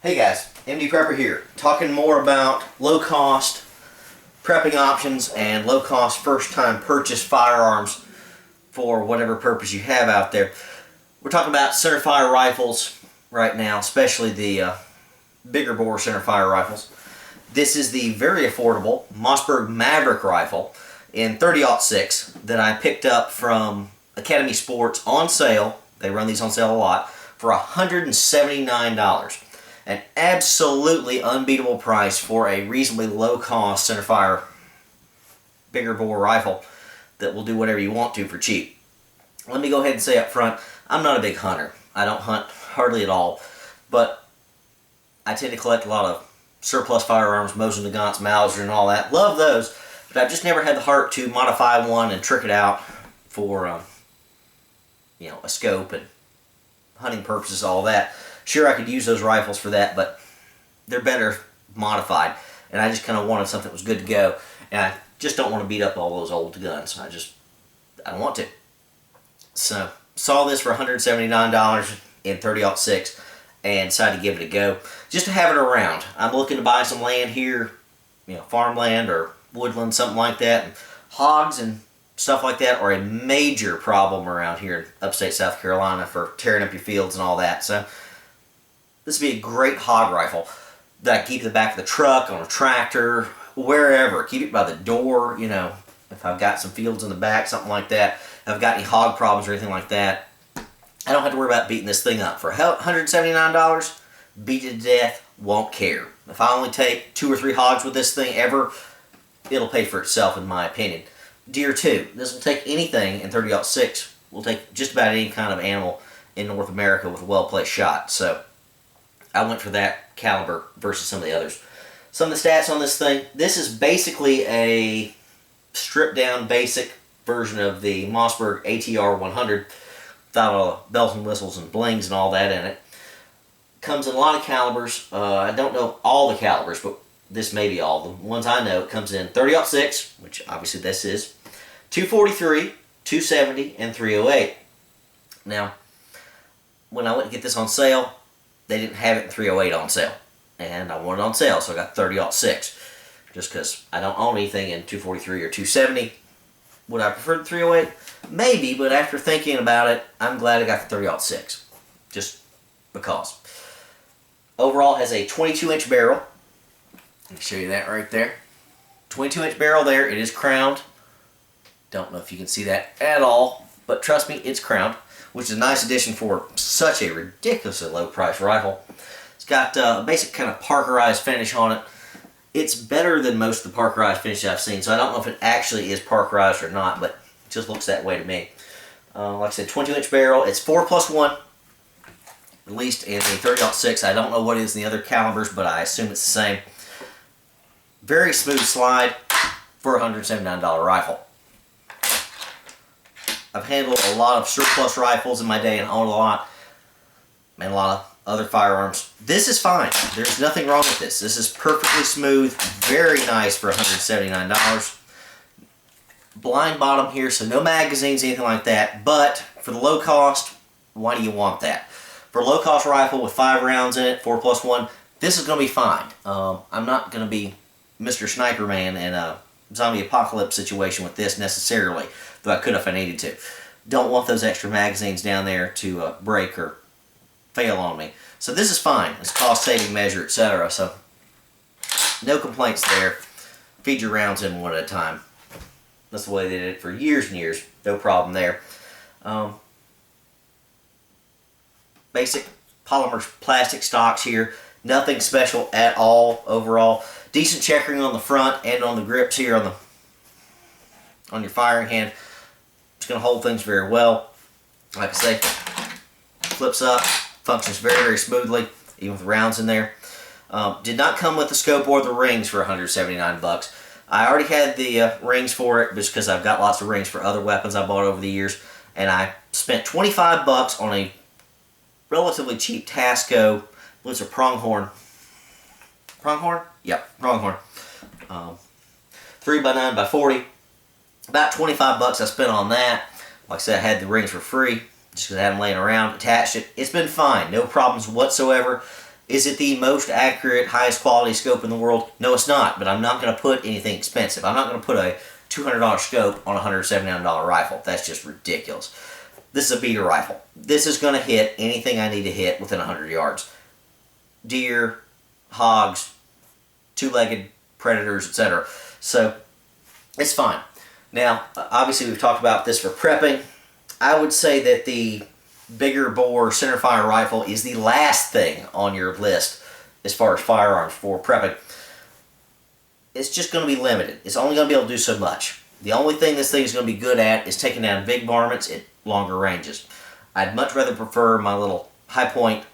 Hey guys, MD Prepper here, talking more about low-cost prepping options and low-cost first-time purchase firearms for whatever purpose you have out there. We're talking about centerfire rifles right now, especially the bigger bore centerfire rifles. This is the very affordable Mossberg Maverick Rifle in 30-06 that I picked up from Academy Sports on sale. They run these on sale a lot for $179. An absolutely unbeatable price for a reasonably low-cost centerfire bigger bore rifle that will do whatever you want to for cheap. Let me go ahead and say up front, I'm not a big hunter. I don't hunt hardly at all, but I tend to collect a lot of surplus firearms, Mosin Nagants, Mauser, and all that. Love those, but I've just never had the heart to modify one and trick it out for a scope and hunting purposes, all that. Sure, I could use those rifles for that, but they're better modified, and I just kind of wanted something that was good to go, and I just don't want to beat up all those old guns. I don't want to. So, saw this for $179 in 30-06 and decided to give it a go, just to have it around. I'm looking to buy some land here, farmland or woodland, something like that, and hogs and stuff like that are a major problem around here in upstate South Carolina for tearing up your fields and all that. So this would be a great hog rifle that I can keep in the back of the truck, on a tractor, wherever. Keep it by the door, if I've got some fields in the back, something like that. If I've got any hog problems or anything like that, I don't have to worry about beating this thing up. For $179, beat it to death, won't care. If I only take 2 or 3 hogs with this thing ever, it'll pay for itself in my opinion. Deer too. This will take anything in 30-06. Will take just about any kind of animal in North America with a well-placed shot. So I went for that caliber versus some of the others. Some of the stats on this thing. This is basically a stripped-down basic version of the Mossberg ATR 100 without all the bells and whistles and blings and all that in it. Comes in a lot of calibers. I don't know all the calibers, but this may be all. The ones I know, it comes in 30-06, which obviously this is, 243, 270, and 308. Now, when I went to get this on sale, they didn't have it in 308 on sale. And I wanted it on sale, so I got 30-06. Just because I don't own anything in 243 or 270. Would I prefer the 308? Maybe, but after thinking about it, I'm glad I got the 30-06. Just because. Overall, it has a 22-inch barrel. Let me show you that right there. 22-inch barrel there. It is crowned. Don't know if you can see that at all, but trust me, it's crowned, which is a nice addition for such a ridiculously low-priced rifle. It's got a basic kind of parkerized finish on it. It's better than most of the parkerized finishes I've seen, so I don't know if it actually is parkerized or not, but it just looks that way to me. Like I said, 22-inch barrel. It's 4+1, at least in the 30-06. I don't know what it is in the other calibers, but I assume it's the same. Very smooth slide for a $179 rifle. I've handled a lot of surplus rifles in my day and owned a lot, and a lot of other firearms. This is fine. There's nothing wrong with this. This is perfectly smooth, very nice for $179. Blind bottom here, so no magazines, anything like that, but for the low cost, why do you want that? For a low cost rifle with 5 rounds in it, 4+1, this is going to be fine. I'm not going to be Mr. Sniper Man in a zombie apocalypse situation with this necessarily, though I could if I needed to. Don't want those extra magazines down there to break or fail on me. So this is fine. It's a cost-saving measure, etc. So no complaints there. Feed your rounds in one at a time. That's the way they did it for years and years. No problem there. Basic polymer plastic stocks here. Nothing special at all overall. Decent checkering on the front and on the grips here on your firing hand. It's going to hold things very well. Like I say, flips up, functions very, very smoothly, even with rounds in there. Did not come with the scope or the rings for $179. I already had the rings for it just because I've got lots of rings for other weapons I bought over the years, and I spent $25 on a relatively cheap Tasco. It's a pronghorn. Pronghorn? Yep, pronghorn. 3x9x40. About $25 I spent on that. Like I said, I had the rings for free just because I had them laying around. Attached it. It's been fine. No problems whatsoever. Is it the most accurate, highest quality scope in the world? No, it's not, but I'm not going to put anything expensive. I'm not going to put a $200 scope on a $179 rifle. That's just ridiculous. This is a beater rifle. This is going to hit anything I need to hit within 100 yards. Deer, hogs, two-legged predators, etc. So, it's fine. Now, obviously we've talked about this for prepping. I would say that the bigger bore centerfire rifle is the last thing on your list as far as firearms for prepping. It's just going to be limited. It's only going to be able to do so much. The only thing this thing is going to be good at is taking down big varmints at longer ranges. I'd much rather prefer my little high point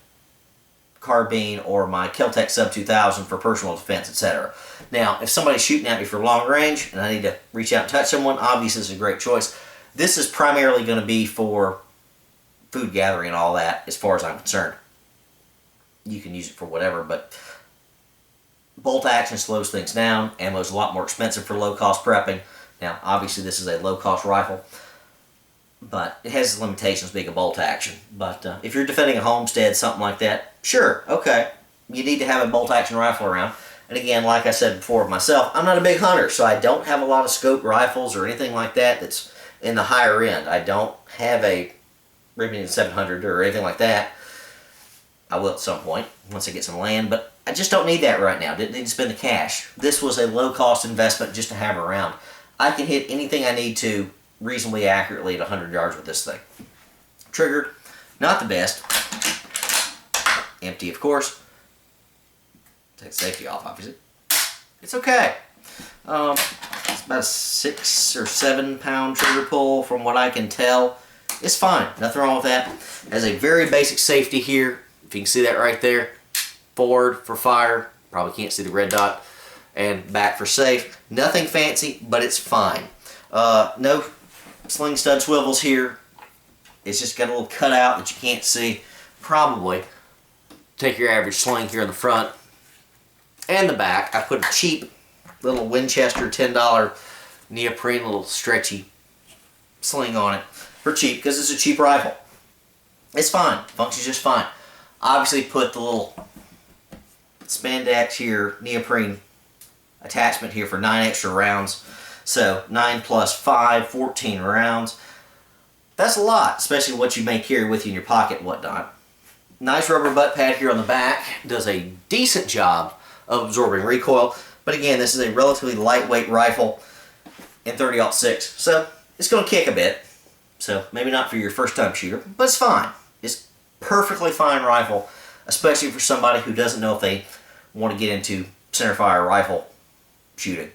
carbine or my Kel-Tec Sub 2000 for personal defense, etc. Now, if somebody's shooting at me for long range and I need to reach out and touch someone, obviously this is a great choice. This is primarily going to be for food gathering and all that, as far as I'm concerned. You can use it for whatever, but bolt action slows things down. Ammo's a lot more expensive for low-cost prepping. Now, obviously this is a low-cost rifle, but it has limitations being a bolt action. But if you're defending a homestead, something like that, sure, okay, you need to have a bolt action rifle around. And again, like I said before myself, I'm not a big hunter, so I don't have a lot of scope rifles or anything like that that's in the higher end. I don't have a Remington 700 or anything like that. I will at some point, once I get some land, but I just don't need that right now. Didn't need to spend the cash. This was a low-cost investment just to have around. I can hit anything I need to reasonably accurately at 100 yards with this thing. Trigger, not the best. Empty, of course. Take the safety off, obviously. It's okay. It's about a 6 or 7 pound trigger pull from what I can tell. It's fine. Nothing wrong with that. Has a very basic safety here. If you can see that right there. Forward for fire. Probably can't see the red dot. And back for safe. Nothing fancy, but it's fine. No sling stud swivels here. It's just got a little cutout that you can't see. Probably take your average sling here in the front and the back. I put a cheap little Winchester $10 neoprene little stretchy sling on it for cheap because it's a cheap rifle. It's fine. Functions just fine. Obviously put the little spandex here, neoprene attachment here for 9 extra rounds. So 9 plus 5, 14 rounds. That's a lot, especially what you may carry with you in your pocket and whatnot. Nice rubber butt pad here on the back. Does a decent job of absorbing recoil. But again, this is a relatively lightweight rifle in 30-06. So it's going to kick a bit. So maybe not for your first time shooter, but it's fine. It's perfectly fine rifle, especially for somebody who doesn't know if they want to get into centerfire rifle shooting.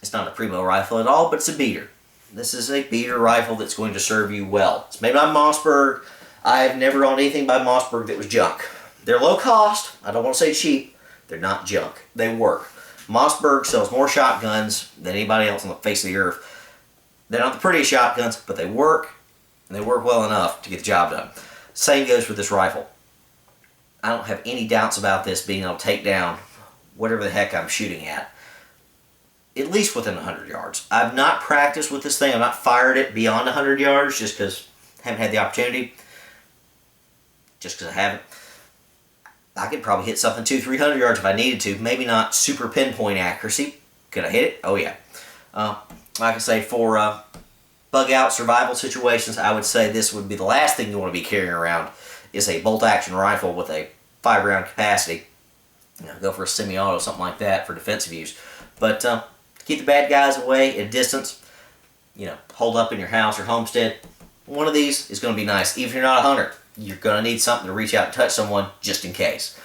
It's not a primo rifle at all, but it's a beater. This is a beater rifle that's going to serve you well. It's made by Mossberg. I've never owned anything by Mossberg that was junk. They're low cost. I don't want to say cheap. They're not junk. They work. Mossberg sells more shotguns than anybody else on the face of the earth. They're not the prettiest shotguns, but they work, and they work well enough to get the job done. Same goes for this rifle. I don't have any doubts about this being able to take down whatever the heck I'm shooting at least within 100 yards. I've not practiced with this thing. I've not fired it beyond 100 yards just because I haven't had the opportunity. Just because I haven't. I could probably hit something 200-300 yards if I needed to. Maybe not super pinpoint accuracy. Could I hit it? Oh yeah. Like I say, for bug out survival situations, I would say this would be the last thing you want to be carrying around is a bolt action rifle with a 5-round capacity. You know, go for a semi-auto, something like that for defensive use. But to keep the bad guys away at a distance, you know, hold up in your house or homestead, one of these is going to be nice. Even if you're not a hunter, you're going to need something to reach out and touch someone just in case.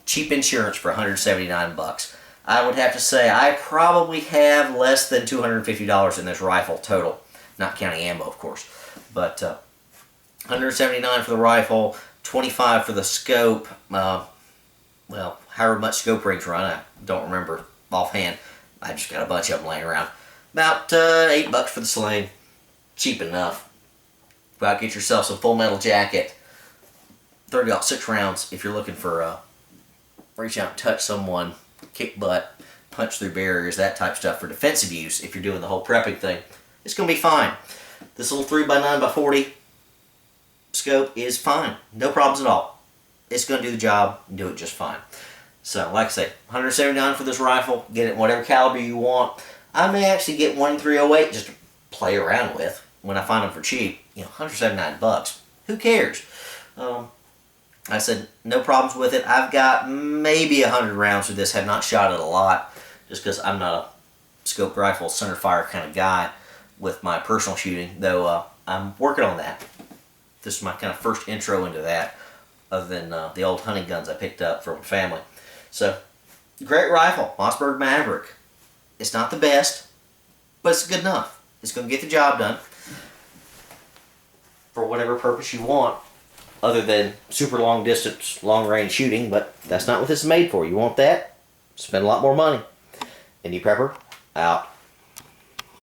Cheap insurance for $179. I would have to say I probably have less than $250 in this rifle total, not counting ammo, of course. But $179 for the rifle, $25 for the scope. Well, however much scope rings run, I don't remember offhand. I just got a bunch of them laying around. About $8 for the sling, cheap enough. Go out, get yourself some Full Metal Jacket. 30-06 rounds if you're looking for reach out and touch someone, kick butt, punch through barriers, that type of stuff for defensive use. If you're doing the whole prepping thing, it's going to be fine. This little 3x9x40 scope is fine. No problems at all. it's going to do the job and do it just fine. So, like I say, $179 for this rifle. Get it in whatever caliber you want. I may actually get one in .308 just to play around with when I find them for cheap. You know, $179. Who cares? I said, no problems with it. I've got maybe 100 rounds with this. Have not shot it a lot, just because I'm not a scoped rifle center fire kind of guy with my personal shooting, though I'm working on that. This is my kind of first intro into that, other than the old hunting guns I picked up from family. So, great rifle, Mossberg Maverick. It's not the best, but it's good enough. It's going to get the job done for whatever purpose you want, other than super long distance, long range shooting, but that's not what this is made for. You want that? Spend a lot more money. Indie Prepper, out.